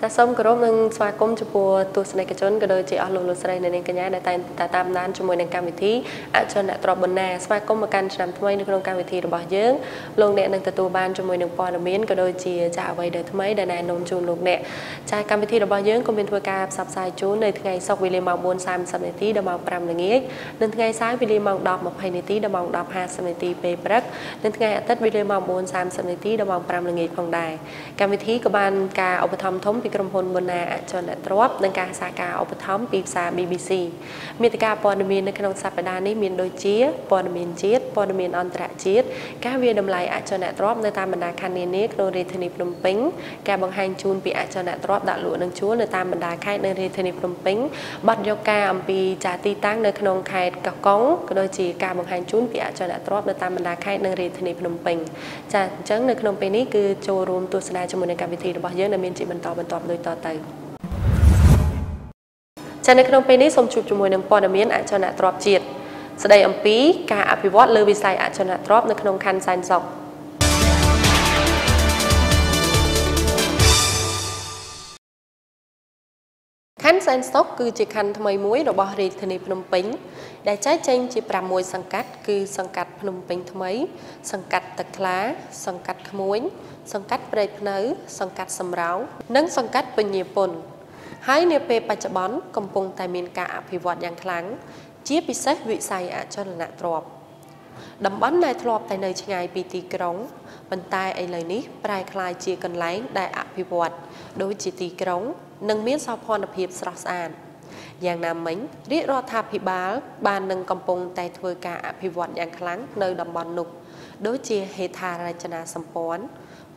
សូមគោរពនឹងស្វាគមន៍ចំពោះទស្សនិកជនក៏ដូចជាអស់លោកលោកស្រីអ្នកនាងកញ្ញាដែលតែងតែតាមដានជាមួយនឹងកម្មវិធីអចលនទ្រព្យបណ្ណាស្វាគមន៍មកកាន់ឆ្នាំថ្មីនៅក្នុងកម្មវិធីរបស់យើងលោកអ្នកនឹងទទួលបានជាមួយនឹងព័ត៌មានក៏ដូចជាចាអ្វីដែលថ្មីដែលណែនាំជូនលោកអ្នកចាកម្មវិធីរបស់យើងក៏មានធ្វើការផ្សព្វផ្សាយជូននៅថ្ងៃសុក្រវេលាម៉ោង 4:30 នាទីដល់ម៉ោង 5 ល្ងាចនិងថ្ងៃសៅរ៍វេលាម៉ោង 10:20 នាទីដល់ម៉ោង 10:50 នាទីពេលព្រឹកនិងថ្ងៃអាទិត្យវេលាម៉ោង 4:30 នាទីដល់ម៉ោង 5 ល្ងាចផងដែរកម្មវិធីក៏បានការឧបត្ថម្ភធំពីក្រុមហ៊ុនបណ្ណាអចលនទ្រព្យនិងការសហការឧបត្ថម្ភពីផ្សារ BBC មាតិកាព័ត៌មាននៅក្នុងសប្តាហ៍នេះមានដូចជាព័ត៌មានជាតិព័ត៌មានអន្តរជាតិការវាយតម្លៃអចលនទ្រព្យនៅតាមបណ្ដាខេត្តនានាក្នុងរាជធានីភ្នំពេញការបង្ហាញជូនពីអចលនទ្រព្យដាក់លក់និងជួលនៅតាមបណ្ដាខេត្តនៅរាជធានីភ្នំពេញបទយកការអំពីចាទីតាំងនៅក្នុងខេត្តកោះកុងក៏ដូចជាការបង្ហាញជូនពីអចលនទ្រព្យនៅតាមបណ្ដាខេត្តនៅរាជធានីភ្នំពេញចាអញ្ចឹងនៅក្នុងពេលនេះគឺចូលរួមទស្សនាជាមួយនឹងកម្មវិធីរបស់យើងដែលមានជាបន្តបន្ទាប់ដូចតទៅចានៅក្នុងពេលនេះសូមជួបជាមួយនឹងព័ត៌មានអចលនទ្រព្យជាតិស្ដីអំពីការអភិវឌ្ឍលើវិស័យអចលនទ្រព្យនៅក្នុងខណ្ឌសែនសុខខណ្ឌសែនសុខគឺជាខណ្ឌថ្មីមួយរបស់រាជធានីភ្នំពេញដែលចែកចេញជា6សង្កាត់គឺសង្កាត់ភ្នំពេញថ្មីសង្កាត់តាក្លាសង្កាត់ក្មួយសង្កាត់ព្រែកភ្នៅសង្កាត់សំរោងនិងសង្កាត់ពញាពុនហើយនាពេលបច្ចុប្បន្នកំពុងតែមានការអភិវឌ្ឍយ៉ាងខ្លាំងជាពិសេសវិស័យអចលនទ្រព្យតំបន់ដែលធ្លាប់តែនៅឆ្ងាយពីទីក្រុងប៉ុន្តែឥឡូវនេះប្រែក្លាយជាកន្លែងដែលអភិវឌ្ឍដូចជាទីក្រុងនិងមានសោភ័ណភាពស្រស់ស្អាតយ៉ាងណាមិញរាជរដ្ឋាភិបាលបាននឹងកំពុងតែធ្វើការអភិវឌ្ឍយ៉ាងខ្លាំងនៅតំបន់នោះដូចជាហេដ្ឋារចនាសម្ព័ន្ធ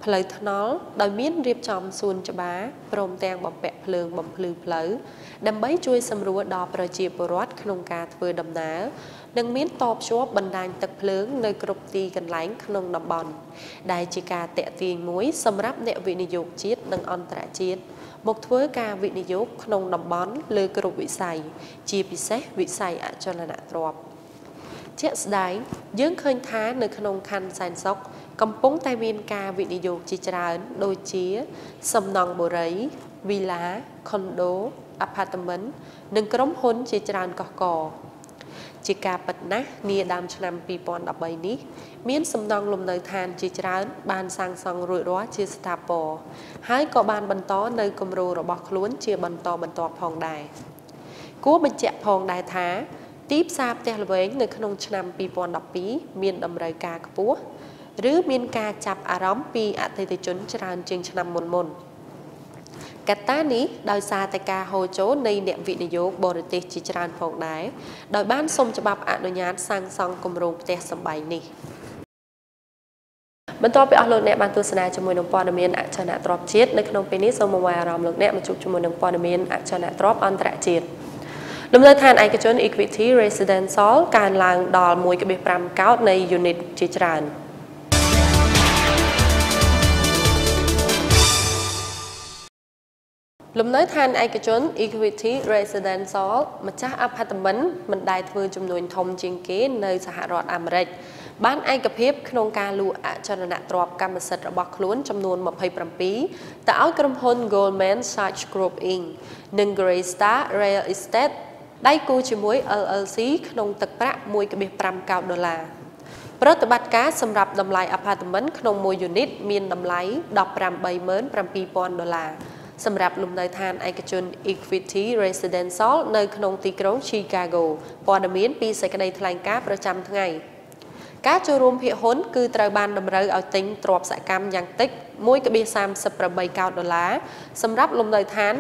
ផ្លូវថ្នល់ដោយមានរៀបចំសួនច្បារព្រមទាំងបំពាក់ភ្លើងបំភ្លឺផ្លូវដើម្បីជួយសម្រួលដល់ប្រជាពលរដ្ឋក្នុងការធ្វើដំណើរនិងមានតភ្ជាប់បណ្ដាញទឹកភ្លើងនៅគ្រប់ទីកន្លែងក្នុងតំបន់ដែលជាការតាក់ទាញមួយសម្រាប់អ្នកវិនិយោគជាតិនិងអន្តរជាតិមកធ្វើការវិនិយោគក្នុងតំបន់លើគ្រប់វិស័យជាពិសេសវិស័យអចលនទ្រព្យជាក់ស្ដែងយើងឃើញថានៅក្នុងខណ្ឌសែនសុខកំពុងតែមានការវិនិយោគជាច្រើនដូចជាសំណង់បុរីវីឡាខុនដូអាផាតមិននិងក្រុមហ៊ុនជាច្រើនកុះករជាការពិតណាស់នាដើមឆ្នាំ2013នេះមានសំណង់លំនៅឋានជាច្រើនបានសាងសង់រួចរាល់ជាស្ថាពរហើយក៏បានបន្តនៅគម្រោងរបស់ខ្លួនជាបន្តបន្ទាប់ផងដែរគួរបញ្ជាក់ផងដែរថាទីផ្សារផ្ទះល្វែងនៅក្នុងឆ្នាំ2012មានតម្រូវការខ្ពស់ឬមានការចាប់អារម្មណ៍ពីអតិថិជនច្រើនជាងឆ្នាំមុនកត្តានេះដោយសារតែការហូរចូលនៃអ្នកវិនិយោគបរទេសជាច្រើនផងដែរដោយបានសុំច្បាប់អនុញ្ញាតសាងសង់គម្រោងផ្ទះសម្បែងនេះបន្ទាប់ពីអស់លោកអ្នកបានទស្សនាជាមួយនឹងព័ត៌មានអចលនទ្រព្យជាតិនៅក្នុងពេលនេះសូមមកអារម្មណ៍លោកអ្នកមកជួបជាមួយនឹងព័ត៌មានអចលនទ្រព្យអន្តរជាតិលំនៅឋានឯកជន Equity Residential កើនឡើងដល់ 1.5 កោដនៃ unit ជាច្រើនលំនៅឋានឯកជន Equity Residential ម្ចាស់អាផាតមិនមិនដែលធ្វើចំនួនធំជាងគេនៅសហរដ្ឋអាមេរិកបានឯកភាពក្នុងការលក់អចលនទ្រព្យកម្មសិទ្ធិរបស់ខ្លួនចំនួន27ទៅឲ្យក្រុមហ៊ុន Goldman Sachs Group Inc និង Greystar Real Estate ដៃគូជាមួយ LLC ក្នុងទឹកប្រាក់ 1.5 កោដដុល្លារប្រតិបត្តិការសម្រាប់តម្លៃអាផាតមិនក្នុងមួយ unit មានតម្លៃ $187,000 សម្រាប់លំនៅឋានឯកជន Equity Residential នៅក្នុងទីក្រុង Chicago ព័ត៌មានពីសេចក្តីថ្លែងការណ៍ប្រចាំថ្ងៃការចូលរួមភាគហ៊ុនគឺត្រូវបានតម្រូវឲ្យទិញទ្រព្យសកម្មយ៉ាងតិច 1.38 កោដដុល្លារសម្រាប់លំនៅឋាន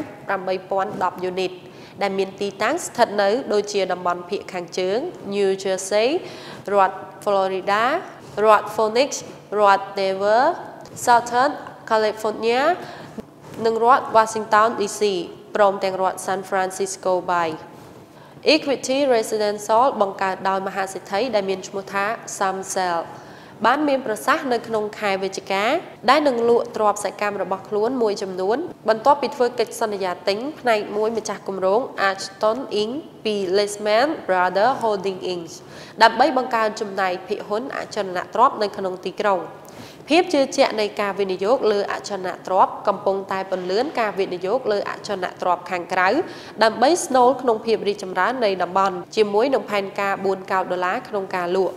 8,010 unit ដែលមានទីតាំងស្ថិតនៅដូចជាតំបន់ភាគខាងជើង New Jersey រដ្ឋ Florida រដ្ឋ Phoenix រដ្ឋ Denver Southern California និងរដ្ឋ Washington DC ព្រមទាំងរដ្ឋ San Francisco Bay Equity Residential បង្កើតដោយមហាសេដ្ឋីដែលមានឈ្មោះថា Sam Sell បានមានប្រសាសន៍នៅក្នុងខែវិច្ឆិកាដែលនឹងលក់ទ្រព្យសកម្មរបស់ខ្លួនមួយចំនួនបន្ទាប់ពីធ្វើកិច្ចសន្យាទិញផ្នែកមួយម្ចាស់គម្រោង Ashton Inc ពី Lehman Brothers Holdings Inc ដើម្បីបង្កើនចំណាយភាគហ៊ុនអចលនទ្រព្យនៅក្នុងទីក្រុង ភាពជឿជាក់នៃការវិនិយោគលើអចលនទ្រព្យកំពុងតែពន្លឿនការវិនិយោគលើអចលនទ្រព្យខាងក្រៅដើម្បីស្នូលក្នុងភាពរីកចម្រើននៃតំបន់ជាមួយនឹងផែនការ4កោតដុល្លារក្នុងការលក់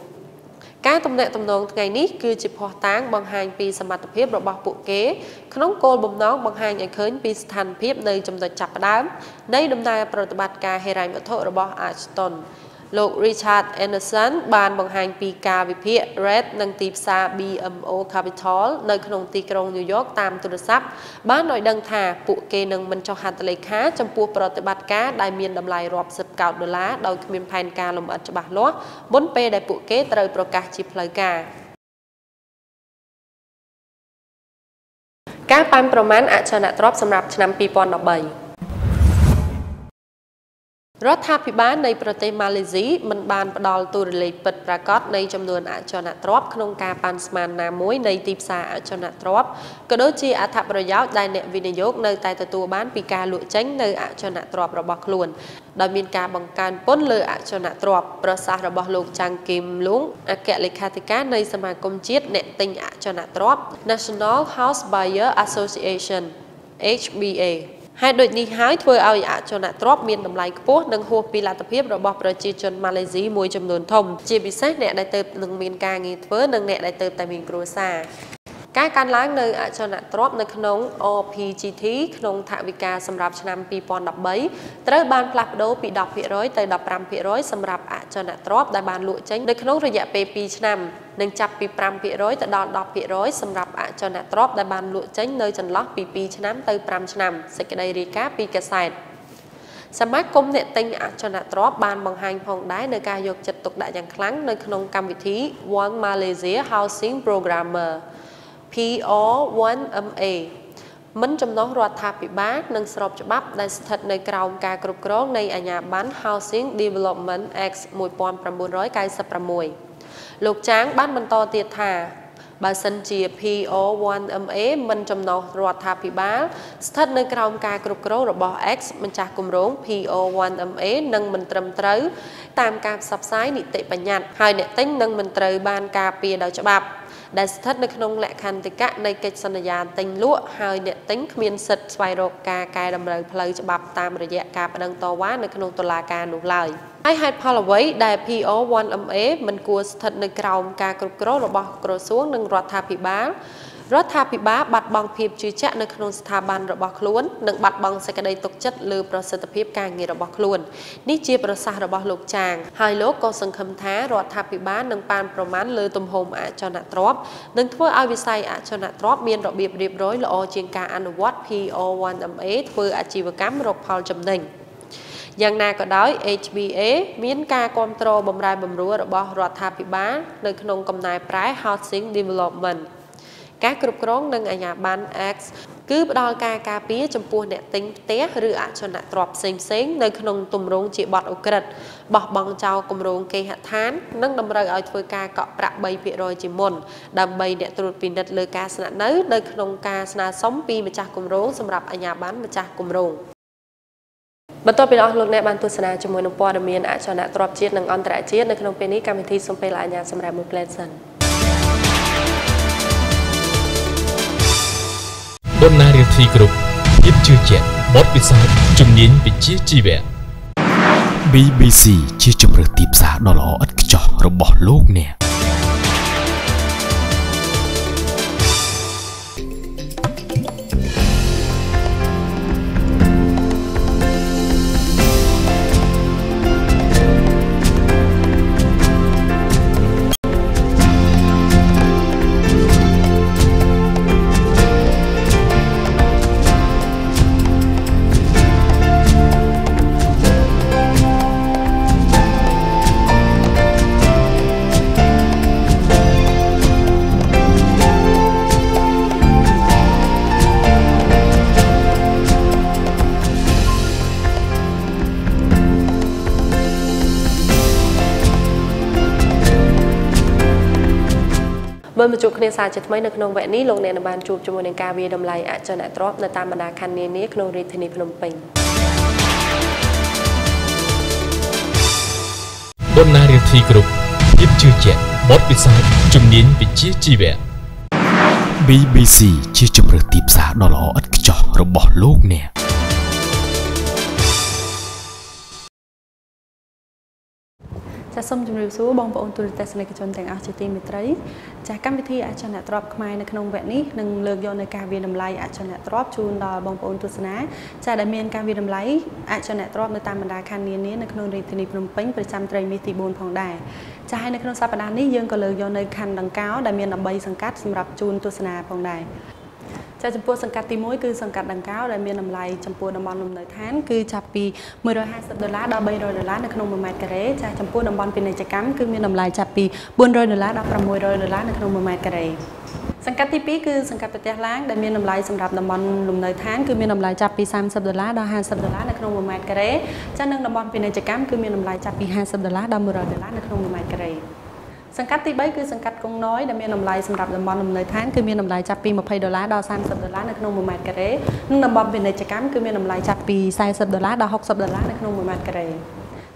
ការទំនាក់ទំនងថ្ងៃនេះគឺជាភស្តុតាងបង្ហាញពីសមត្ថភាពរបស់ពួកគេក្នុងគោលបំណងបង្ហាញឲ្យឃើញពីស្ថានភាពនៃចំណុចចាប់ផ្ដើមនៃដំណើរប្រតិបត្តិការហិរញ្ញវត្ថុរបស់ Ashton លោក Richard Anderson បានបង្ហាញពីការវិភាគ rate និងទីផ្សារ BMO Capital នៅក្នុងទីក្រុង New York តាមទូរស័ព្ទបានឲ្យដឹងថាពួកគេនឹងមិនចុះហត្ថលេខាចំពោះប្រតិបត្តិការដែលមានតម្លៃរាប់សិបកោតដុល្លារដោយគ្មានផែនការលម្អិតច្បាស់លាស់មុនពេលដែលពួកគេត្រូវប្រកាសជាផ្លូវការការប៉ាន់ប្រមាណអចលនទ្រព្យសម្រាប់ឆ្នាំ2013រដ្ឋាភិបាលនៃប្រទេសម៉ាឡេស៊ីមិនបានផ្ដល់តួលេខពិតប្រាកដនៃចំនួនអចលនទ្រព្យក្នុងការប៉ាន់ស្មានណាមួយនៃទីផ្សារអចលនទ្រព្យក៏ដូចជាអត្ថប្រយោជន៍ដែលអ្នកវិនិយោគនៅតែទទួលបានពីការលក់ចេញនៅអចលនទ្រព្យរបស់ខ្លួនដោយមានការបង្កើនពន្ធលើអចលនទ្រព្យប្រសាសន៍របស់លោកចាងគីមលុងអគ្គលេខាធិការនៃសមាគមជាតិអ្នកទិញអចលនទ្រព្យ National House Buyer Association HBAហេតុដូចនេះហើយធ្វើឲ្យអចលនទ្រព្យមានតម្លៃខ្ពស់និងហួសពីលទ្ធភាពរបស់ប្រជាជនម៉ាឡេស៊ីមួយចំនួនធំជាពិសេសអ្នកដែលទៅនឹងមានការងារធ្វើនិងអ្នកដែលទៅតែមានគ្រួសារការកើនឡើងនៅអចលនទ្រព្យនៅក្នុង RPGT ក្នុងថវិកាសម្រាប់ឆ្នាំ2013ត្រូវបានផ្លាស់ប្ដូរពី 10% ទៅ 15% សម្រាប់អចលនទ្រព្យដែលបានលក់ចេញនៅក្នុងរយៈពេល2ឆ្នាំនិងចាប់ពី 5% ទៅដល់ 10% សម្រាប់អចលនទ្រព្យដែលបានលក់ចេញនៅចន្លោះពី2ឆ្នាំទៅ5ឆ្នាំសេចក្តីរាយការណ៍ពីកាសែតសមាគមអ្នកទិញអចលនទ្រព្យបានបង្ហាញផងដែរនៅការយកចិត្តទុកដាក់យ៉ាងខ្លាំងនៅក្នុងកម្មវិធី One Malaysia Housing Programmer PR1MA មិនចំណុះរដ្ឋាភិបាលនិងស្របច្បាប់ដែលស្ថិតនៅក្រោមការគ្រប់គ្រងនៃអាជ្ញាប័ណ្ណ Housing Development Act 1996 លោកចាងបានបន្តទៀតថាបើសិនជា PR1MA មិនចំណុះរដ្ឋាភិបាលស្ថិតនៅក្រោមការគ្រប់គ្រងរបស់ X ម្ចាស់គម្រោង PR1MA នឹងមិនត្រឹមត្រូវតាមការផ្សព្វផ្សាយនីតិបញ្ញត្តិហើយអ្នកទិញនឹងមិនត្រូវបានការពារដោយច្បាប់ដែលស្ថិតនៅក្នុងលក្ខន្តិកៈនៃកិច្ចសន្យាទិញលក់ហើយអ្នកទិញគ្មានសិទ្ធិស្វែងរកការកែតម្រូវផ្លូវច្បាប់តាមរយៈការប្តឹងតវ៉ានៅក្នុងតុលាការនោះឡើយហើយហេតុផលអ្វីដែល PR1MA មិនគួរស្ថិតនៅក្រោមការគ្រប់គ្រងរបស់ក្រសួងនិងរដ្ឋាភិបាលបាត់បង់ភាពជឿជាក់នៅក្នុងស្ថាប័នរបស់ខ្លួននិងបាត់បង់សេចក្តីទុកចិត្តលើប្រសិទ្ធភាពការងាររបស់ខ្លួននេះជាប្រសាសន៍របស់លោកចាងហើយលោកក៏សង្ឃឹមថារដ្ឋាភិបាលនឹងប៉ាន់ប្រមាណលើទំហំអចលនទ្រព្យនិងធ្វើឲ្យវិស័យអចលនទ្រព្យមានរបៀបរៀបរយល្អជាងការអនុវត្ត PR1MA ធ្វើអាជីវកម្មរកផលចំណេញយ៉ាងណាក៏ដោយ HBA មានការគ្រប់គ្រងបម្រែបម្រួលរបស់រដ្ឋាភិបាលនៅក្នុងកំណែប្រែ Housing Development ការគ្រប់គ្រងនិងអាជ្ញាប័ណ្ណ X គឺផ្ដល់ការការពារចំពោះអ្នកទិញផ្ទះឬអចលនទ្រព្យផ្សេងៗនៅក្នុងទម្រង់ជាបទឧក្រិដ្ឋបោះបង់ចោលគម្រោងគេហដ្ឋាននិងតម្រូវឲ្យធ្វើការកក់ប្រាក់ 3% ជាមុនដើម្បីអ្នកត្រួតពិនិត្យលើការស្នាក់នៅក្នុងការស្នើសុំពីម្ចាស់គម្រោងសម្រាប់អាជ្ញាប័ណ្ណម្ចាស់គម្រោងបន្ទាប់ពីលោកអ្នកបានទស្សនាជាមួយនឹងព័ត៌មានអចលនទ្រព្យជាតិនិងអន្តរជាតិនៅក្នុងពេលនេះកម្មវិធីសូមពេលអាជ្ញាសម្រាប់មួយផ្លែសិនបណ្ណារៀលធីគ្រប់ភាពជឿជាក់បទពិសោធន៍ជំនាញវិជ្ជាជីវៈ BBC ជាជម្រើសទីផ្សារដ៏ល្អឥតខ្ចោះរបស់លោកអ្នកបើមកជួបគ្នាសារជាថ្មីនៅក្នុងវគ្គនេះលោកអ្នកនឹងបានជួបជាមួយនឹងការវាយតម្លៃអចលនទ្រព្យនៅតាមបណ្ដាខណ្ឌនានាក្នុងរាជធានីភ្នំពេញបណ្ណារៀលធីគ្រប់ភាពជឿជាក់បទពិសោធន៍ជំនាញវិជ្ជាជីវៈ BBC ជាជម្រើសទីផ្សារដ៏ល្អឥតខ្ចោះរបស់លោកអ្នកចាសសូមជម្រាបសួរបងប្អូនទូរទស្សនិកជនទាំងអស់ជាទីមេត្រីចាសកម្មវិធីអចលនទ្រព្យខ្មែរនៅក្នុងវគ្គនេះនឹងលើកយកនៅការវិតម្លៃអចលនទ្រព្យជូនដល់បងប្អូនទស្សនាចាសដែលមានការវិតម្លៃអចលនទ្រព្យនៅតាមបណ្ដាខណ្ឌនានានៅក្នុងរាជធានីភ្នំពេញប្រចាំត្រីមាសទី4ផងដែរចាសហើយនៅក្នុងសប្តាហ៍នេះយើងក៏លើកយកនៅខណ្ឌដង្កោដែលមាន13សង្កាត់សម្រាប់ជូនទស្សនាផងដែរចាចំពោះសង្កាត់ទី1គឺសង្កាត់ដង្កោដែលមានតម្លៃចំពោះតំបន់លំនៅឋានគឺចាប់ពី$150ដល់$300នៅក្នុង1ម៉ែត្រការ៉េចាចំពោះតំបន់ពាណិជ្ជកម្មគឺមានតម្លៃចាប់ពី$400ដល់$600នៅក្នុង1ម៉ែត្រការ៉េសង្កាត់ទី2គឺសង្កាត់ប្រទេសឡាងដែលមានតម្លៃសម្រាប់តំបន់លំនៅឋានគឺមានតម្លៃចាប់ពី$30ដល់$50នៅក្នុង1ម៉ែត្រការ៉េចានិងតំបន់ពាណិជ្ជកម្មគឺមានតម្លៃចាប់ពី$50ដល់$100នៅក្នុង1ម៉ែត្រការ៉េសង្កាត់ទី3គឺសង្កាត់កុងណយដែលមានតម្លៃសម្រាប់តំបន់លំនៅឋានគឺមានតម្លៃចាប់ពី$20ដល់$30នៅក្នុង1ម៉ែត្រការ៉េនិងតំបន់ពាណិជ្ជកម្មគឺមានតម្លៃចាប់ពី$40ដល់$60នៅក្នុង1ម៉ែត្រការ៉េ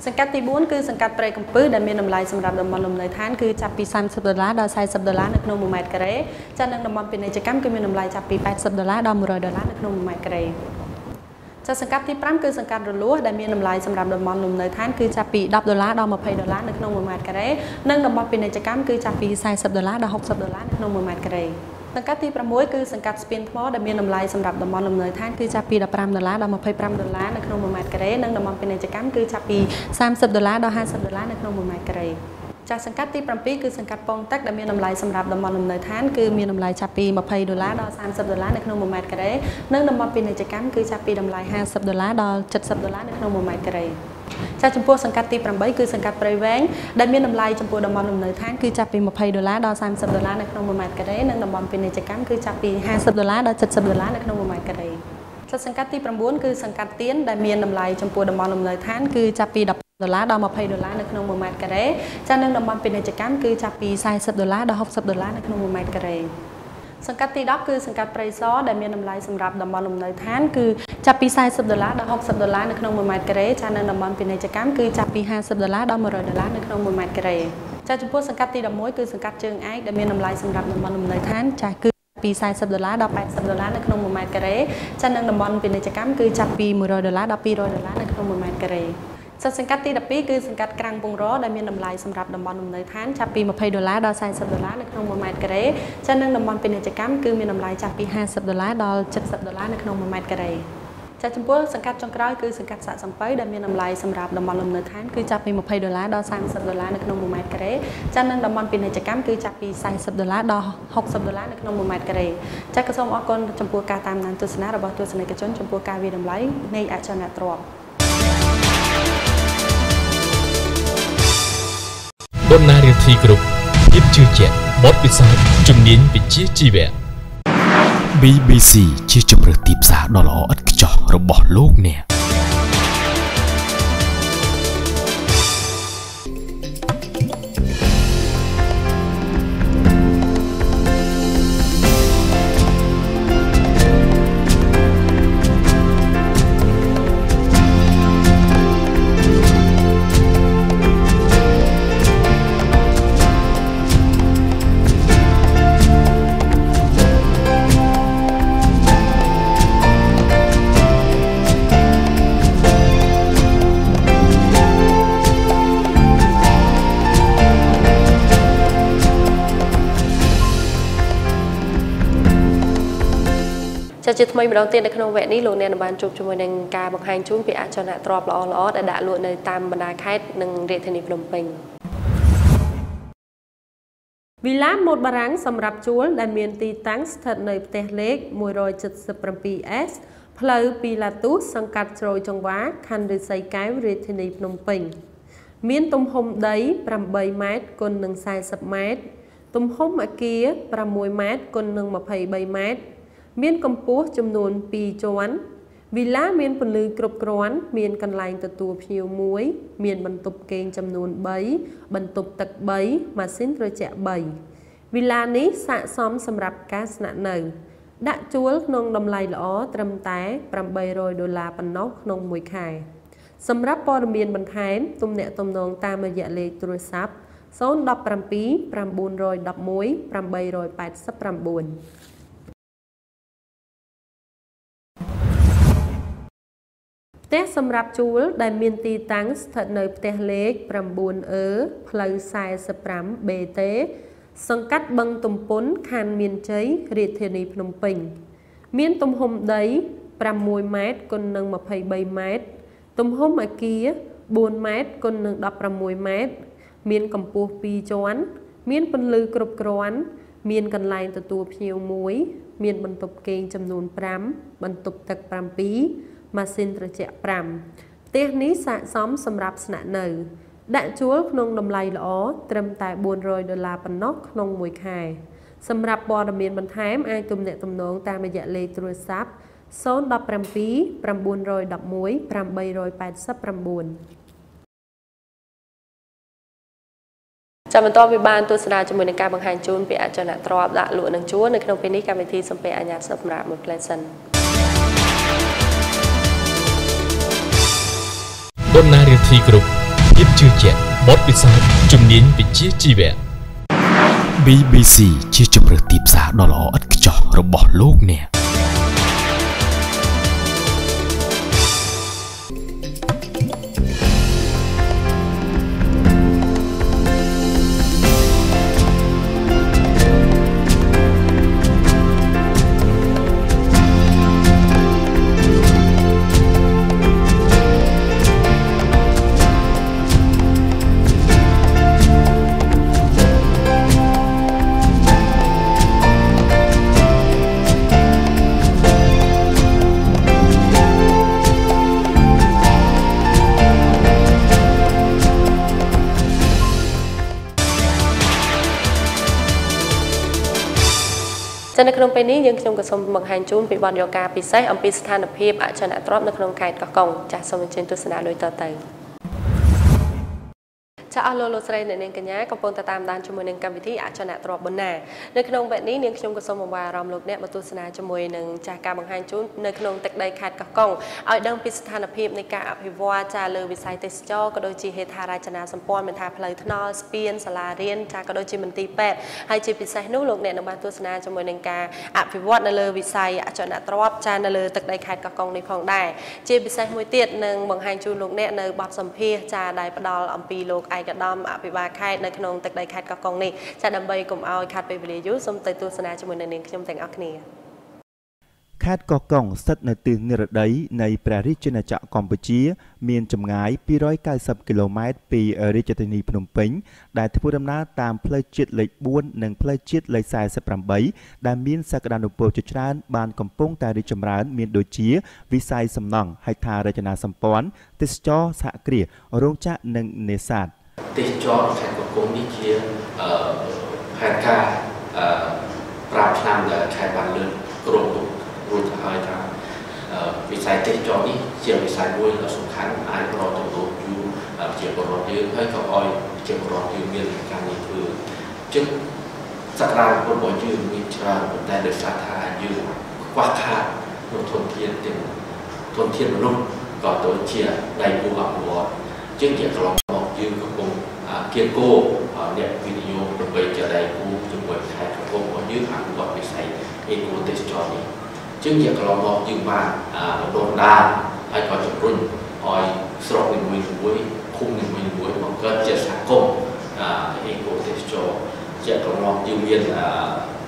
សង្កាត់ទី4គឺសង្កាត់ព្រែកកំពឺដែលមានតម្លៃសម្រាប់តំបន់លំនៅឋានគឺចាប់ពី$30ដល់$40នៅក្នុង1ម៉ែត្រការ៉េចានិងតំបន់ពាណិជ្ជកម្មគឺមានតម្លៃចាប់ពី$80ដល់$100នៅក្នុង1ម៉ែត្រការ៉េចាសង្កាត់ទី5គឺសង្កាត់រលួសដែលមានតម្លៃសម្រាប់តំបន់លំនៅឋានគឺចាប់ពី$10ដល់$20នៅក្នុង1ម៉ែត្រការ៉េនិងតំបន់ពាណិជ្ជកម្មគឺចាប់ពី$40ដល់$60នៅក្នុង1ម៉ែត្រការ៉េសង្កាត់ទី6គឺសង្កាត់ស្ពានថ្មដែលមានតម្លៃសម្រាប់តំបន់លំនៅឋានគឺចាប់ពី$15ដល់$25នៅក្នុង1ម៉ែត្រការ៉េនិងតំបន់ពាណិជ្ជកម្មគឺចាប់ពី$30ដល់$50នៅក្នុង1ម៉ែត្រការ៉េចាសង្កាត់ទី7គឺសង្កាត់ពងទឹកដែលមានតម្លៃសម្រាប់តំបន់លំនៅឋានគឺមានតម្លៃចាប់ពី$20ដល់$30នៅក្នុង1ម៉ែត្រការ៉េនិងតំបន់ពាណិជ្ជកម្មគឺចាប់ពីតម្លៃ$50ដល់$70នៅក្នុង1ម៉ែត្រការ៉េចាសចំពោះសង្កាត់ទី8គឺសង្កាត់ព្រៃវែងដែលមានតម្លៃចំពោះតំបន់លំនៅឋានគឺចាប់ពី$20ដល់$30នៅក្នុង1ម៉ែត្រការ៉េនិងតំបន់ពាណិជ្ជកម្មគឺចាប់ពី$50ដល់$70នៅក្នុង1ម៉ែត្រការ៉េចាសសង្កាត់ទី9គឺសង្កាត់ទៀនដែលមានតម្លៃចំពោះតំបន់លំនៅឋានគឺចាប់ពី$10ដល់$20នៅក្នុង1ម៉ែត្រការ៉េចានិងតំបន់ពាណិជ្ជកម្មគឺចាប់ពី$40ដល់$60នៅក្នុង1ម៉ែត្រការ៉េសង្កាត់ទី10គឺសង្កាត់ព្រៃសរដែលមានតម្លៃសម្រាប់តំបន់លំនៅឋានគឺចាប់ពី$40ដល់$60នៅក្នុង1ម៉ែត្រការ៉េចានិងតំបន់ពាណិជ្ជកម្មគឺចាប់ពី$50ដល់$100នៅក្នុង1ម៉ែត្រការ៉េចាចំពោះសង្កាត់ទី11គឺសង្កាត់ជើងឯកដែលមានតម្លៃសម្រាប់តំបន់លំនៅឋានចាគឺពី$40ដល់$80នៅក្នុង1ម៉ែត្រការ៉េចានិងតំបន់ពាណិជ្ជកម្មគឺចាប់ពី$100ដល់$200នៅក្នុង1ម៉ែត្រការ៉េសង្កាត់ទី12គឺសង្កាត់ក្រាំងពងរដែលមានតម្លៃសម្រាប់តំបន់លំនៅឋានចាប់ពី$20ដល់$40នៅក្នុង1ម៉ែត្រការ៉េចានិងតំបន់ពាណិជ្ជកម្មគឺមានតម្លៃចាប់ពី$50ដល់$70នៅក្នុង1ម៉ែត្រការ៉េចាចំពោះសង្កាត់ចុងក្រោយគឺសង្កាត់សាកសំពៅដែលមានតម្លៃសម្រាប់តំបន់លំនៅឋានគឺចាប់ពី$20ដល់$30នៅក្នុង1ម៉ែត្រការ៉េចានិងតំបន់ពាណិជ្ជកម្មគឺចាប់ពី$40ដល់$60នៅក្នុង1ម៉ែត្រការ៉េចាក៏សូមអរគុណចំពោះការតាមដានទស្សនារបស់ទស្សនិកជនចំពោះការវិតម្លៃនៃអចលនទ្រព្យបណ្ណារៀនធីគ្រប់ភាពជឿជាក់បទពិសោធន៍ជំនាញវិជ្ជាជីវៈ BBC ជាជម្រើសទីផ្សារដ៏ល្អឥតខ្ចោះរបស់លោកអ្នកជាថ្មីម្ដងទៀតនៅក្នុងវគ្គនេះលោកអ្នកបានជួបជាមួយនឹងការបង្ហាញជូនពីអចលនទ្រព្យល្អៗដែលដាក់លក់នៅតាមបណ្ដាខេត្តនិងរាជធានីភ្នំពេញវិឡាម៉ូតបារាំងសម្រាប់ជួលដែលមានទីតាំងស្ថិតនៅផ្ទះលេខ 177S ផ្លូវពីឡាទូសសង្កាត់ជ្រោយចង្វាខណ្ឌរិស័យកែវរាជធានីភ្នំពេញមានទំហំដី8ម៉ែត្រគុណនឹង40ម៉ែត្រទំហំអគារ6ម៉ែត្រគុណនឹង23ម៉ែត្រមានកម្ពស់ចំនួន2ជាន់វិឡាមានពន្លឺគ្រប់គ្រាន់មានកន្លែងទទួលភ្ញៀវ1មានបន្ទប់គេងចំនួន3បន្ទប់ទឹក3ម៉ាស៊ីនត្រជាក់3វិឡានេះស័ក្តិសមសម្រាប់ការស្នាក់នៅដាក់ជួលក្នុងតម្លៃល្អត្រឹមតែ$800ប៉ុណ្ណោះក្នុងមួយខែសម្រាប់ព័ត៌មានបន្ថែមទំនាក់ទំនងតាមរយៈលេខទូរស័ព្ទ017 911 889 ផ្ទះសម្រាប់ជួលដែលមានទីតាំងស្ថិតនៅផ្ទះលេខ 9 ផ្លូវ 45 BT សង្កាត់បឹងទំពុនខណ្ឌមានជ័យរាជធានីភ្នំពេញមានទំហំដី 6 ម៉ែត្រគុណនឹង 23 ម៉ែត្រទំហំអគារ 4 ម៉ែត្រគុណនឹង 16 ម៉ែត្រមានកម្ពស់ 2 ជាន់មានពន្លឺគ្រប់គ្រាន់មានកន្លែងទទួលភ្ញៀវ1មានបន្ទប់គេងចំនួន 5 បន្ទប់ទឹក 7 ម៉ាស៊ីនត្រជាក់ 5 ផ្ទះនេះស័ក្តិសមសម្រាប់ស្នាក់នៅដាក់ជួលក្នុងតម្លៃល្អត្រឹមតែ$400ប៉ុណ្ណោះក្នុងមួយខែសម្រាប់ព័ត៌មានបន្ថែមអាចទំនាក់ទំនងតាមរយៈលេខទូរស័ព្ទ 017 911 889 ចាំបន្តវិបានទស្សនាជាមួយនឹងការបង្ហាញជូនពីអចលនទ្រព្យដាក់លក់នឹងជួលនៅក្នុងពេលនេះកម្មវិធីសំពេអាញាសម្រាប់មួយផ្លែសិនបណ្ណារៀនធីគ្រប់ភាពជឿជាក់បទពិសោធន៍ជំនាញវិជ្ជាជីវៈ BBC ជាជម្រើសទីផ្សារដ៏ល្អឥតខ្ចោះរបស់លោកអ្នកនៅក្នុងពេលនេះយើងខ្ញុំក៏សូមបង្ហាញជូនពីបទយកាពិសេសអំពីស្ថានភាពអចលនទ្រព្យនៅក្នុងខេត្តកោះកុងចាសសូមអញ្ជើញទស្សនាដូចតទៅចាអស់លោកស្រីអ្នកនាងកញ្ញាកំពុងតាមដានជាមួយនឹងកម្មវិធីអចលនទ្រព្យបណ្ណានៅក្នុងវគ្គនេះនាងខ្ញុំក៏សូមបង្ហាញអារម្មណ៍លោកអ្នកមកទស្សនាជាមួយនឹងចាស់ការបង្ហាញជូននៅក្នុងទឹកដីខេត្តកោះកុងឲ្យដឹងពីស្ថានភាពនៃការអភិវឌ្ឍចាលើវិស័យទេសចរក៏ដូចជាហេដ្ឋារចនាសម្ព័ន្ធមានថាផ្លូវថ្នល់ស្ពានសាលារៀនចាក៏ដូចជាមន្ទីរពេទ្យហើយជាពិសេសនោះលោកអ្នកនឹងបានទស្សនាជាមួយនឹងការអភិវឌ្ឍនៅលើវិស័យអចលនទ្រព្យចានៅលើទឹកដីខេត្តកោះកុងនេះផងដែរជាពិសេសមួយទៀតនឹងបង្ហាញជូនលោកអ្នកនៅបទសម្ភាសន៍ចាដែលផ្ដល់អំពីលោកឯកឧត្តមអភិបាលខេត្តនៅក្នុងទឹកដីខេត្តកោះកុងនេះចាដើម្បីកុំឲ្យខាត់ពេលវេលាយូរសូមទៅទស្សនាជាមួយនឹងនាងខ្ញុំទាំងអស់គ្នាខេត្តកោះកុងស្ថិតនៅទិសនិរតីនៃព្រះរាជាណាចក្រកម្ពុជាមានចម្ងាយ290គីឡូម៉ែត្រពីរាជធានីភ្នំពេញដែលធ្វើដំណើរតាមផ្លូវជាតិលេខ4និងផ្លូវជាតិលេខ48ដែលមានសក្តានុពលជាច្រើនបានកំពុងតែរីកចម្រើនមានដូចជាវិស័យសំណង់ហេដ្ឋារចនាសម្ព័ន្ធទេសចរសហគ្រាសរោងចក្រនិងនេសាទទេសចរខេត្តកោះកុងនេះជាផែនការ5ឆ្នាំដែលខេត្តបានលើកក្រុមរួចទៅហើយថាវិស័យទេសចរនេះជាវិស័យមួយដ៏សំខាន់អាចប្រកបទៅជាពលរដ្ឋយើងហើយក៏ឲ្យជាពលរដ្ឋយើងមានការងារធ្វើជឹងសក្តានុពលរបស់យើងមានច្រើនប៉ុន្តែដោយសារថាយើងខ្វះខាតធនធានមនុស្សក៏ដូចជាដៃគូអភិវឌ្ឍជាងជាកន្លងមកយើងកំពុងគៀបគោអ្នកវិនិយោគដើម្បីជាដៃគូជាមួយខេត្តកោះកុងរបស់យើងអភិវឌ្ឍវិស័យអេកូទេសចរនេះជាងជាកន្លងមកយើងបានបណ្ដុះបណ្ដាលហើយក៏ជំរុញឲ្យស្រុកនីមួយៗឃុំនីមួយៗបង្កើតជាសហគមន៍អេកូទេសចរជាកន្លងមកយើងមាន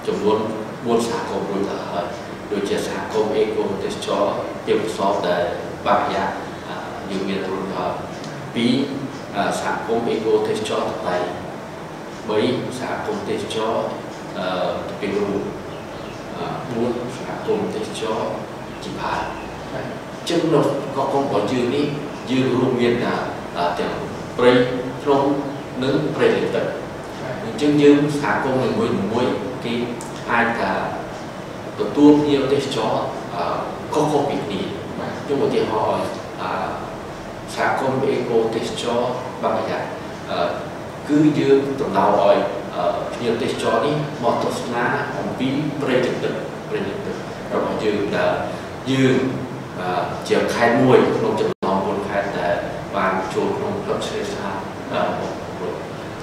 ចំនួន4សហគមន៍រួចទៅហើយដូចជាសហគមន៍អេកូទេសចរជាប្រសពដែលបាក់យ៉ាយើងមានរួចហើយ2សហគមន៍អេកូទេសចរតៃ3សហគមន៍ទេសចរពីរូ4សហគមន៍ទេសចរជីផាចឹងនៅកោះកុងរបស់យើងនេះយើងរួមមានទាំងព្រៃភ្នំនិងព្រៃលិចទឹកអញ្ចឹងយើងសហគមន៍មួយគេអាចថាទទួលភ្ញៀវទេសចរខុសៗពីគ្នាខ្ញុំឧទាហរណ៍សហគមន៍អេកូទេសចរបាក់យ៉ាគឺយើងតំណឲ្យភ្ញៀវទេសចរនេះមកទស្សនាអំពីព្រៃទឹករបស់យើងដែលយើងជាខេត្តមួយក្នុងចំណោម4ខេត្តដែលបានចូលក្នុងក្លឹបឆ្នេរសាអ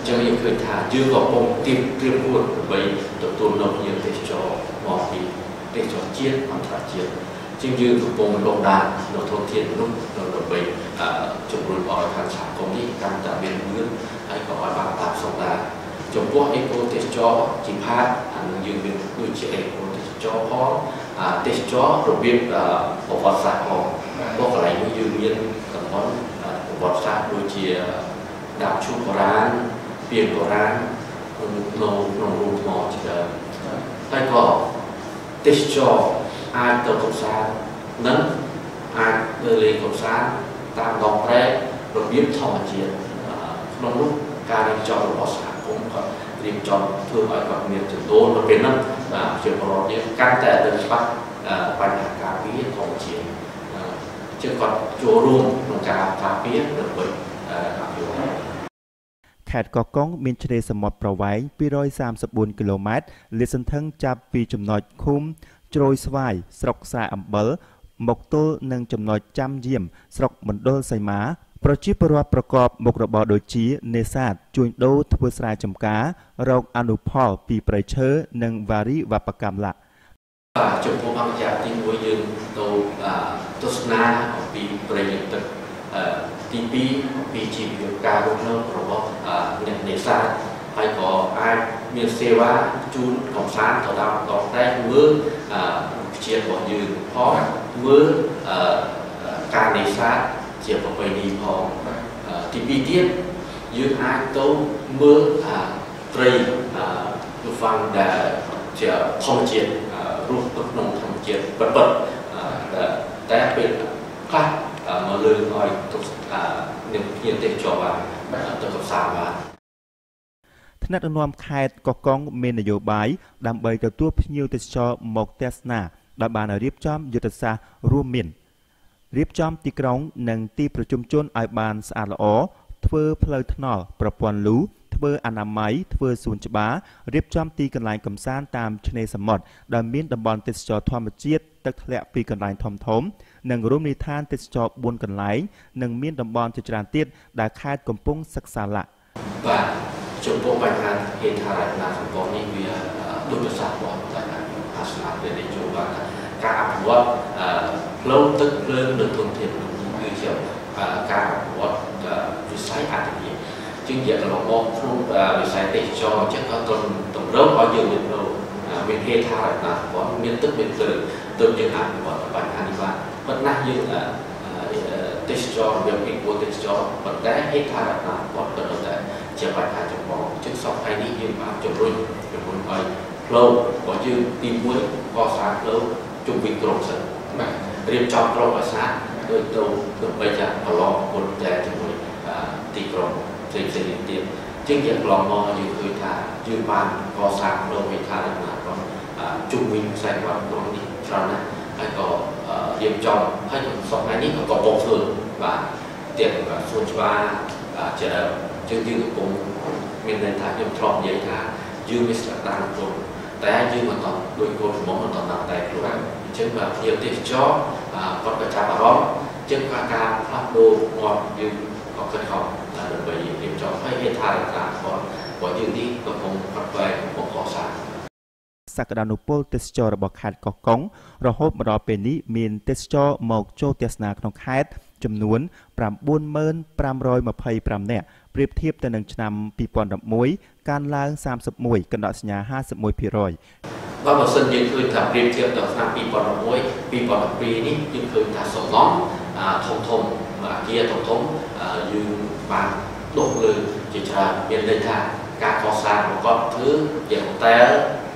ញ្ចឹងយើងឃើញថាយើងក៏កំពុងត្រៀមខ្លួនដើម្បីទទួលនៅភ្ញៀវទេសចរមកពីទេសចរជាតិអន្តរជាតិអញ្ ជាងយើងកំពុងលោកដាននៅធនធានមនុស្សនៅដើម្បីជំរុញឲ្យខាងសហគមន៍នេះកាន់តែមានលឿនហើយក៏ឲ្យបានតាមស្តង់ដារចំពោះអេកូទេសចរជីផាតអានឹងយើងមានដូចជាអេកូទេសចរផងទេសចររបៀបប្រវត្តិសាស្ត្រផងពួកកន្លែងនេះយើងមានតំបន់ប្រវត្តិសាស្ត្រដូចជាដាបឈូកបុរាណពីងបុរាណក្នុងរូបថ្មជាដើមហើយក៏ទេសចរអាចទៅកំសាន្តនិងអាចទៅលេងកំសាន្តតាមដងព្រែករបៀបធម្មជាតិក្នុងនោះការរៀបចំរបស់សហគមន៍ក៏រៀបចំធ្វើឲ្យគាត់មានចំនួនទៅពេលហ្នឹងជាប្រវត្តិនេះកាន់តែដឹងច្បាស់បញ្ហាការពារធម្មជាតិជាគាត់ចូលរួមក្នុងការការពារដើម្បីអភិវឌ្ឍខេត្តកោះកុងមានឆ្នេរសមុទ្រប្រវែង234គីឡូម៉ែត្រលាតសន្ធឹងចាប់ពីចំណុចឃុំជ្រោយស្វាយស្រុកខ្សែអំបិលមកទល់នឹងចំណុចចាំយាមស្រុកមណ្ឌលសីមាប្រជាពលរដ្ឋប្រកបមុខរបរដូចជានេសាទជួញដូរធ្វើស្រែចម្ការរកអនុផលពីព្រៃឈើនិងវារីវប្បកម្មឡាចំពោះអង្គការទី1យើងទៅទស្សនាអំពីព្រៃទឹកទី2អំពីជីវភាពការរស់នៅរបស់អ្នកនេសាទហើយក៏អាចមានសេវាជូនកំសាន្តទៅតាមដងតែមើលជារបស់យើងផងមើលការនេសាទជាប្រពៃណីផងទី2ទៀតយើងអាចទៅមើលព្រៃលោកฟังដែលជាធម្មជាតិរស់នៅក្នុងធម្មជាតិពិតតែពេលខ្លះមកលើឲ្យទុកនឹងភ្ញៀវទេសចរបានទៅកំសាន្តបានថ្នាក់ដឹកនាំខេត្តកោះកុងមាននយោបាយដើម្បីទទួលភ្ញៀវទេសចរមកទស្សនាដោយបានរៀបចំយុទ្ធសាស្ត្ររួមមានរៀបចំទីក្រុងនិងទីប្រជុំជនឲ្យបានស្អាតល្អធ្វើផ្លូវថ្នល់ប្រព័ន្ធលូធ្វើអនាម័យធ្វើសួនច្បាររៀបចំទីកន្លែងកំសាន្តតាមឆ្នេរសមុទ្រដែលមានតំបន់ទេសចរធម្មជាតិទឹកធ្លាក់ពីកន្លែងធំៗនិងរមណីយដ្ឋានទេសចរ4កន្លែងនិងមានតំបន់ជាច្រើនទៀតដែលខេត្តកំពុងសិក្សាឡាបាទចំពោះបញ្ហាហេដ្ឋារចនាសម្ព័ន្ធនេះវាដូចប្រសាទរបស់តែអាសនៈដែលចូលបានការអភិវឌ្ឍផ្លូវទឹកភ្លើងនិងធនធានគឺជាការអភិវឌ្ឍវិស័យអតិថិជាងជាកន្លងមកក្នុងវិស័យទេសចរអញ្ចឹងក៏តម្រូវឲ្យយើងមានហេដ្ឋារចនាសម្ព័ន្ធមានទឹកមានភ្លើងទើបយើងអភិវឌ្ឍបញ្ហានេះបានប៉ុន្តែយើងទេសចររបៀបពីពួកទេសចរប៉ុន្តែហេដ្ឋារចនាសម្ព័ន្ធក៏នៅតែជាបញ្ហាចម្បងជាងសពថ្ងៃនេះយើងបានជំរុញឲ្យផ្លូវរបស់យើងទី1កសាងផ្លូវជុំវិញក្រុងសិនបាទរៀបចំក្រុងឲ្យស្អាតដោយទៅដើម្បីចាក់ប្រឡងពលតែជាមួយទីក្រុងផ្សេងៗទៀតជាងជាកន្លងមកយើងឃើញថាយើងបានកសាងផ្លូវហេដ្ឋារចនាសម្ព័ន្ធជុំវិញខ្សែក្បាច់ក្រុងនេះច្រើនណាស់ហើយក៏រៀបចំហើយសពថ្ងៃនេះក៏កំពុងធ្វើបាទទៀតសួនច្បារជាយើងកំពុងមានន័យថាខ្ញុំធ្លាប់និយាយថាយើងមានស្តង់ដារគ្រប់តែយើងមិនต้องដូចគោលបំណងមិនต้องតាមតែខ្លួនអញ្ចឹងបាទភ្ញៀវទេសចរគាត់ក៏ចាប់អារម្មណ៍អញ្ចឹងការផ្លាស់ប្ដូរមកយើងក៏គិតខំដើម្បីរៀបចំឲ្យហេដ្ឋារចនាសម្ព័ន្ធរបស់យើងនេះកំពុងប្រកបកសាងសក្តានុពលទេសចររបស់ខេត្តកោះកុងរហូតមកដល់ពេលនេះមានទេសចរមកចូលទស្សនាក្នុងខេត្តចំនួន 9525 នាក់ប្រៀបធៀបទៅនឹងឆ្នាំ2011កើនឡើង31កណ្ដោសញ្ញា 51%បើសិនយើងឃើញថាប្រៀបធៀបទៅឆ្នាំ2011 2012នេះយើងឃើញថាសំណង់ធំអាគារធំយើងបានដុសលើជាច្រើនមានន័យថាការកសាងប្រកបធ្វើយ៉ាងតែ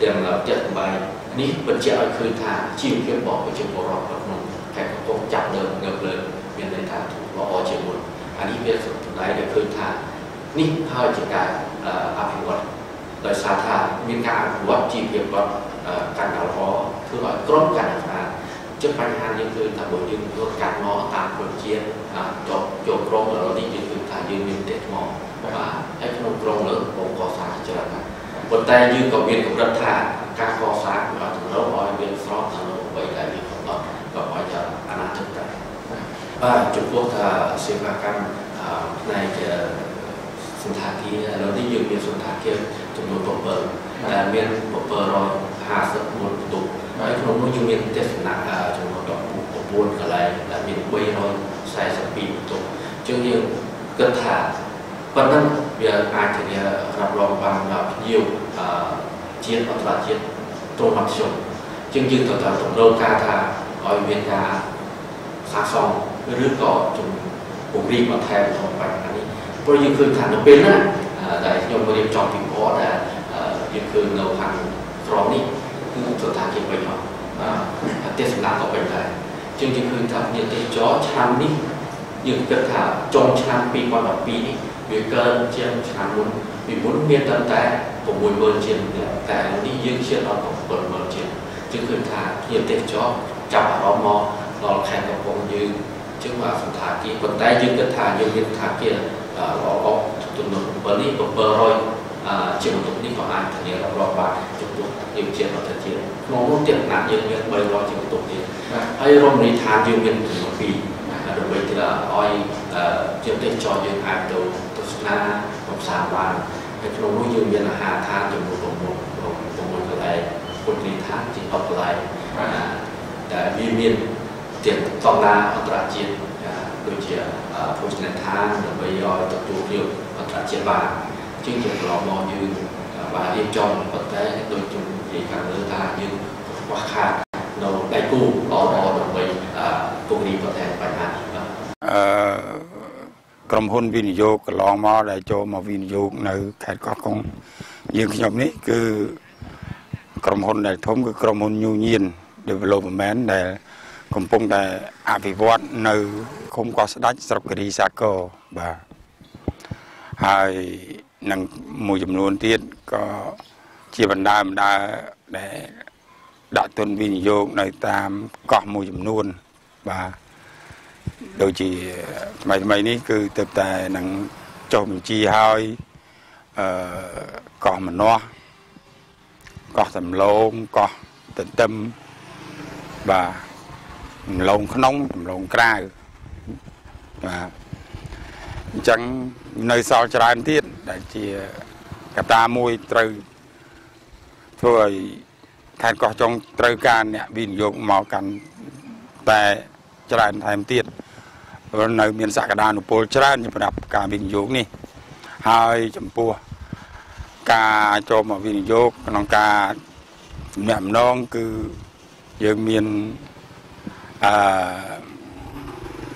ទាំងចិត្តបាយនេះបញ្ជាក់ឲ្យឃើញថាជីវភាពរបស់ប្រជាពលរដ្ឋក្នុងខេត្តកំពង់ចាប់ដើមងើបលើមានន័យថាល្អជាងមុនអានេះវាសំដៅឲ្យឃើញថានេះហើយជាការអភិវឌ្ឍដោយសារថាមានការអភិវឌ្ឍជីវភាពគាត់កាន់តែល្អធ្វើឲ្យក្រុមកាន់តែស្អាតជាបញ្ហាយើងឃើញថាបើយើងធ្វើកាត់មកតាមប្រជាចូលក្រុមដល់នេះយើងឃើញថាយើងមានទេថ្មបាទហើយក្នុងក្រុមលើបងកសាងច្រើនណាស់ប៉ុន្តែយើងក៏មានកម្រិតថាការកសាងឲ្យតម្រូវឲ្យមានស្របទៅនឹងអ្វីដែលយើងកំណត់ក៏ឲ្យតែអនាគតដែរបាទចំពោះថាសេវាកម្មផ្នែកសន្តាគារឥឡូវនេះយើងមានសន្តាគារចំនួន7ដែលមាន754បន្ទប់ហើយក្នុងនោះយើងមានទេសនាចំនួន 9 កន្លែងដែលមាន 342 តុជាងយើងគិតថាប៉ុណ្ណឹងវាអាចធានារ៉ាប់រងបានដល់ភ្ញៀវជាតិអន្តរជាតិត្រង់មធ្យមជាងយើងត្រូវតែតម្រូវការថាឲ្យមានការសាកសងឬក៏ជំពង្រីកបន្ថែមក្នុងបញ្ហានេះព្រោះយើងឃើញថានៅពេលណាដែលខ្ញុំរៀបចំពីព្រោះដែលយើងឃើញនៅខាងក្រមនេះគឺស្ថានភាពវិញមកទេសនាក៏វិញដែរជាងយើងឃើញថាញាតិទេសចរឆ្នាំនេះយើងគិតថាចុងឆ្នាំ 2012 នេះវាកើនជាងឆ្នាំមុនពីមុនមានតែ 60,000 ជាងតែនេះយើងឈានដល់ 7,000 ជាងយើងឃើញថាញាតិទេសចរចាប់អារម្មណ៍មកដល់ខេត្តកំពង់យើងជាងមកសន្តាគារប៉ុន្តែយើងគិតថាយើងមានសន្តាគារល្អចំនួន 7 នេះ 700 ជាងបន្ទុកនេះក៏អាចធានារ៉ាប់រងបានចំពោះយើងជាតិអន្តរជាតិក្នុងនោះទៀតណាយើងមាន 300 ជាងបន្ទុកទៀតហើយរមណីយដ្ឋានយើងមានចំនួន 2 ដើម្បីឲ្យជាទេសចរយើងអាចទៅទស្សនាកំសាន្តបានហើយក្នុងនោះយើងមានអាហារឋានចំនួន 6 កន្លែងពុទ្ធនីយដ្ឋានជា 10 កន្លែងដែលវាមានទៀតតង់ណាអន្តរជាតិដូចជាភោជនីយដ្ឋានដើម្បីឲ្យទទួលភ្ញៀវអន្តរជាតិបានជាងកន្លងមកយើងបានរៀបចំប៉ុន្តែដូចជំនិយាយខាងលើថាយើងខ្វះខាតនៅដៃគូល្អដើម្បីពង្រីកបន្ថែមបញ្ហានេះបាទក្រុមហ៊ុនវិនិយោគកន្លងមកដែលចូលមកវិនិយោគនៅខេត្តកោះកុងយើងខ្ញុំនេះគឺក្រុមហ៊ុនដែលធំគឺក្រុមហ៊ុន Union Development ដែលកំពុងតែអភិវឌ្ឍនៅឃុំកោះស្ដេចស្រុកគិរីសាគរបាទហើយនឹងមួយចំនួនទៀតក៏ជាបណ្ដាដែលដាក់ទុនវិនិយោគនៅតាមកោះមួយចំនួនបាទដូចជាថ្មីនេះគឺទើបតែនឹងចុះបញ្ជីហើយកោះម្នាស់កោះសំឡូងកោះទន្ទឹមបាទដំឡូងក្នុងដំឡូងក្រៅបាទអញ្ចឹងនៅសល់ច្រើនទៀតដែលជាកត្តាមួយត្រូវធ្វើឲ្យខេត្តកោះចុងត្រូវការអ្នកវិនិយោគមកកាន់តែច្រើនថែមទៀតនៅមានសក្តានុពលច្រើនសម្រាប់ការវិនិយោគនេះហើយចំពោះការចូលមកវិនិយោគក្នុងការជំនះអំណងគឺយើងមាន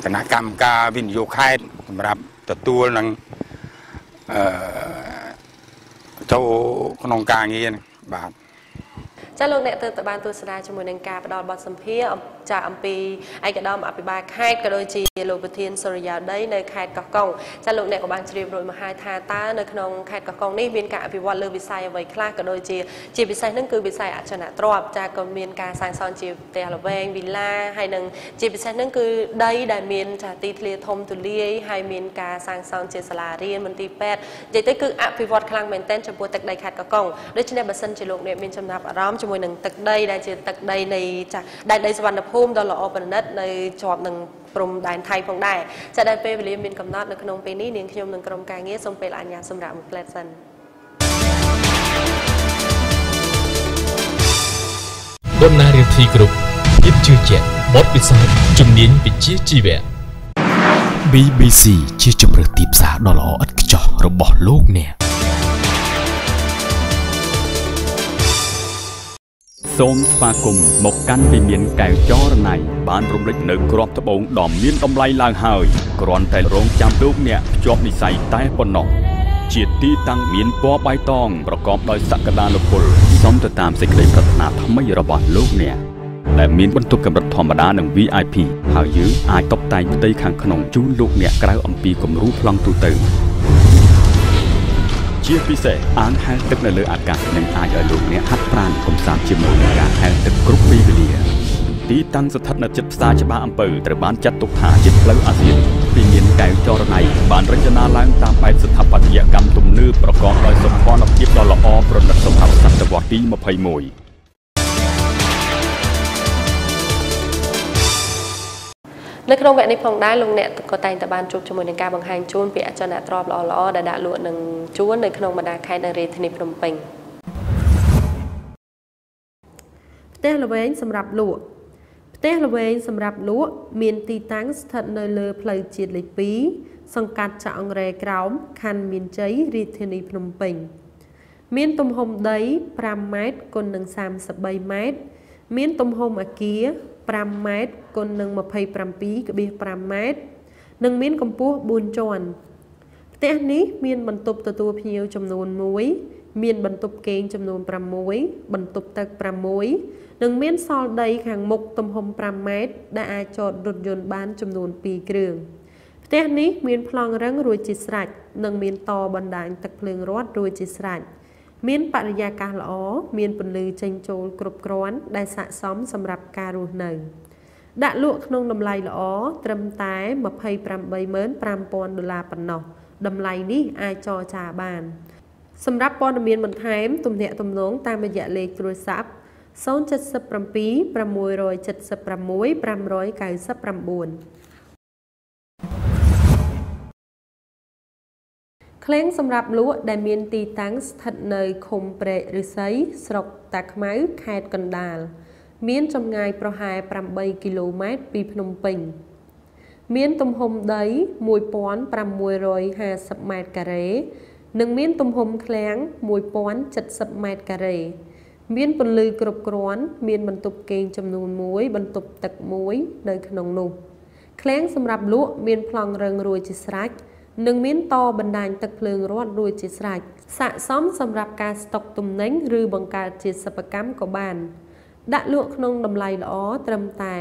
គណៈកម្មការវិនិយោគខេត្តសម្រាប់ទទួលនឹងចូលក្នុងការងារបាទ ចាលោកអ្នកទៅបានទស្សនាជាមួយនឹងការផ្ដល់បទសម្ភាសន៍ចាអំពីឯកឧត្តមអភិបាលខេត្តក៏ដូចជាលោកប្រធានសុរិយោដីនៅខេត្តកោះកុងចាលោកអ្នកក៏បានជ្រាបរួចមកហើយថាតើនៅក្នុងខេត្តកោះកុងនេះមានការអភិវឌ្ឍលើវិស័យអ្វីខ្លះក៏ដូចជាពិសេសហ្នឹងគឺវិស័យអចលនទ្រព្យចាក៏មានការសាងសង់ជាផ្ទះល្វែងវីឡាហើយនឹងជាពិសេសហ្នឹងគឺដីដែលមានចាទីធ្លាធំទូលាយហើយមានការសាងសង់ជាសាលារៀនមន្ទីរពេទ្យនិយាយទៅគឺអភិវឌ្ឍខ្លាំងមែនទែនចំពោះទឹកដីខេត្តកោះកុងដូច្នេះបើសិនជាលោកអ្នកមានចំណាប់អារម្មណ៍ជាមួយនឹងទឹកដីដែលជាទឹកដីនៃចាដែនដីសុវណ្ណភូមិដ៏ល្អប្រណិតនៅជាប់នឹងព្រំដែនថៃផងដែរចាដែលពេលវេលាមានកំណត់នៅក្នុងពេលនេះនាងខ្ញុំនឹងក្រុមការងារសូមពេលអញ្ញាតសម្រាប់មួយផ្លែតសិនដំណើររាត្រីគ្រប់ភាពជឿជាក់បទពិសោធន៍ជំនាញវិជ្ជាជីវៈ BBC ជាជម្រើសទីផ្សារដ៏ល្អឥតខ្ចោះរបស់លោកអ្នកសូមស្វាគមន៍មកកាន់វិមានកែវចរណៃបានរំលេចនៅគ្រាប់ត្បូងដ៏មានតម្លៃឡើងហើយគ្រាន់តែរងចាំលោកអ្នកភ្ជាប់និស្ស័យតែប៉ុណ្ណោះជាទីតាំងមានពណ៌បៃតងប្រកបដោយសក្តានុពលសមទៅតាមសេចក្តីប្រាថ្នាថ្មីរបស់លោកអ្នកដែលមានបន្ទប់កម្រិតធម្មតានិង VIP ហើយយើងអាចតុបតែងផ្ទៃខាងក្នុងជូនលោកអ្នកក្រៅអំពីគំរូប្លង់ទូទៅជាពិសេសអាងហែលទឹកនៅលើអាកាសនឹងអាចឲ្យលោកអ្នកហាត់ប្រាណកម្សាន្តជាមួយនឹងការហែលទឹកគ្រប់ពេលវេលាទីតាំងស្ថិតនៅជិតផ្សារច្បារអំពៅត្រូវបានចាត់ទុកថាជាផ្លូវអាស៊ានពីមានកែវចរណៃបានរចនាឡើងតាមបែបស្ថាបត្យកម្មទំនើបប្រកបដោយសម្ព័ន្ធភាពដ៏ល្អប្រណិតសម្រាប់សតវត្សទី21នៅក្នុងវគ្គនេះផងដែរលោកអ្នកក៏តែងតែបានជួបជាមួយនឹងការបង្ហាញជូនពីអចលនទ្រព្យល្អៗដែលដាក់លក់នឹងជួននៅក្នុងបណ្ដាខេត្តនៅរាជធានីភ្នំពេញផ្ទះល្វែងសម្រាប់លក់ ផ្ទះល្វែងសម្រាប់លក់មានទីតាំងស្ថិតនៅលើផ្លូវជាតិលេខ 2 សង្កាត់ចាក់អង្រែក្រោមខណ្ឌមានជ័យរាជធានីភ្នំពេញមានទំហំដី 5 ម៉ែត្រគុណនឹង 33 ម៉ែត្រមានទំហំអគារ 5 ម៉ែត្រគុណនឹង 27.5 ម៉ែត្រនិងមានកម្ពស់ 4 ជាន់ផ្ទះនេះមានបន្ទប់ទទួលភ្ញៀវចំនួន 1 មានបន្ទប់គេងចំនួន 6 បន្ទប់ទឹក 6 និងមានសល់ដីខាងមុខទំហំ 5 ម៉ែត្រដែលអាចចតរថយន្តបានចំនួន 2 គ្រឿងផ្ទះនេះមានប្លង់រឹងរួចជាស្រេចនិងមានតបណ្ដាញទឹកភ្លើងរត់រួចជាស្រេចមានបរិយាកាសល្អមានពន្លឺចេញចូលគ្រប់គ្រាន់ដែលស័ក្តិសមសម្រាប់ការរស់នៅដាក់លក់ក្នុងតម្លៃល្អត្រឹមតែ $285,000 ប៉ុណ្ណោះតម្លៃនេះអាចចរចាបានសម្រាប់ព័ត៌មានបន្ថែមទំនាក់ទំនងតាមរយៈលេខទូរស័ព្ទ 077 676 599 ក្លែងសម្រាប់លក់ដែលមានទីតាំងស្ថិតនៅឃុំព្រែកឫស្សីស្រុកតាខ្មៅខេត្តកណ្ដាលមានចម្ងាយប្រហែល 8 គីឡូម៉ែត្រពីភ្នំពេញមានទំហំដី 1,650 ម៉ែត្រការ៉េនិងមានទំហំឃ្លាំង 1,070 ម៉ែត្រការ៉េមានពន្លឺគ្រប់គ្រាន់មានបន្ទប់គេងចំនួន 1 បន្ទប់ទឹក 1 នៅក្នុងនោះឃ្លាំងសម្រាប់លក់មានប្លង់រឹងរួចជាស្រេចនិងមានតបណ្ដាញទឹកភ្លើងរត់រួចជាស្រេចស័ក្តិសមសម្រាប់ការស្តុកទំនិញឬបង្កើតជាសិប្បកម្មក៏បានដាក់លក់ក្នុងតម្លៃល្អត្រឹមតែ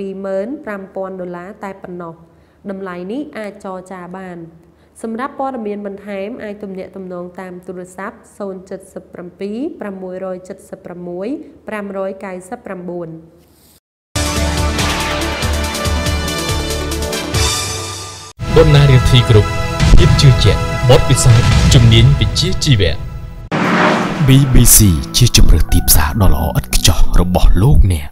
$175,000 តែប៉ុណ្ណោះតម្លៃនេះអាចចរចាបានសម្រាប់ព័ត៌មានបន្ថែមអាចទំនាក់ទំនងតាមទូរស័ព្ទ 077 676 599បណ្ណារៀនធីគ្រប់ភាពជឿជាក់បទពិសោធន៍ជំនាញវិជ្ជាជីវៈ BBC ជាជម្រើសទីផ្សារដ៏ល្អឥតខ្ចោះរបស់លោកអ្នក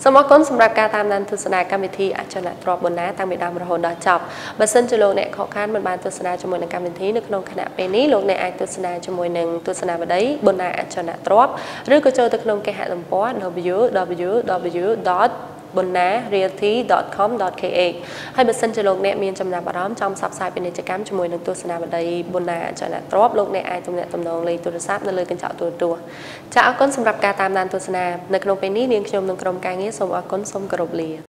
សូមអរគុណសម្រាប់ការតាមដានទស្សនាកម្មវិធីអចលនទ្រព្យបណ្ណាតាំងពីដើមរហូតដល់ចប់បើសិនជាលោកអ្នកខកខានមិនបានទស្សនាជាមួយនឹងកម្មវិធីនៅក្នុងគណៈពេលនេះលោកអ្នកអាចទស្សនាជាមួយនឹងទស្សនាវដ្តីបណ្ណាអចលនទ្រព្យឬក៏ចូលទៅក្នុងគេហទំព័រ www.bonnarealty.com.kh ហើយបើសិនជាលោកអ្នកមានចំណាប់អារម្មណ៍ចង់ផ្សព្វផ្សាយពាណិជ្ជកម្មជាមួយនឹងទស្សនាវដ្តីបណ្ណាអចលនទ្រព្យលោកអ្នកអាចទំនាក់ទំនងលេខទូរស័ព្ទនៅលើកញ្ចក់ទូរទស្សន៍ចា៎អរគុណសម្រាប់ការតាមដានទស្សនានៅក្នុងពេលនេះនាងខ្ញុំនិងក្រុមការងារសូមអរគុណសូមគោរពលា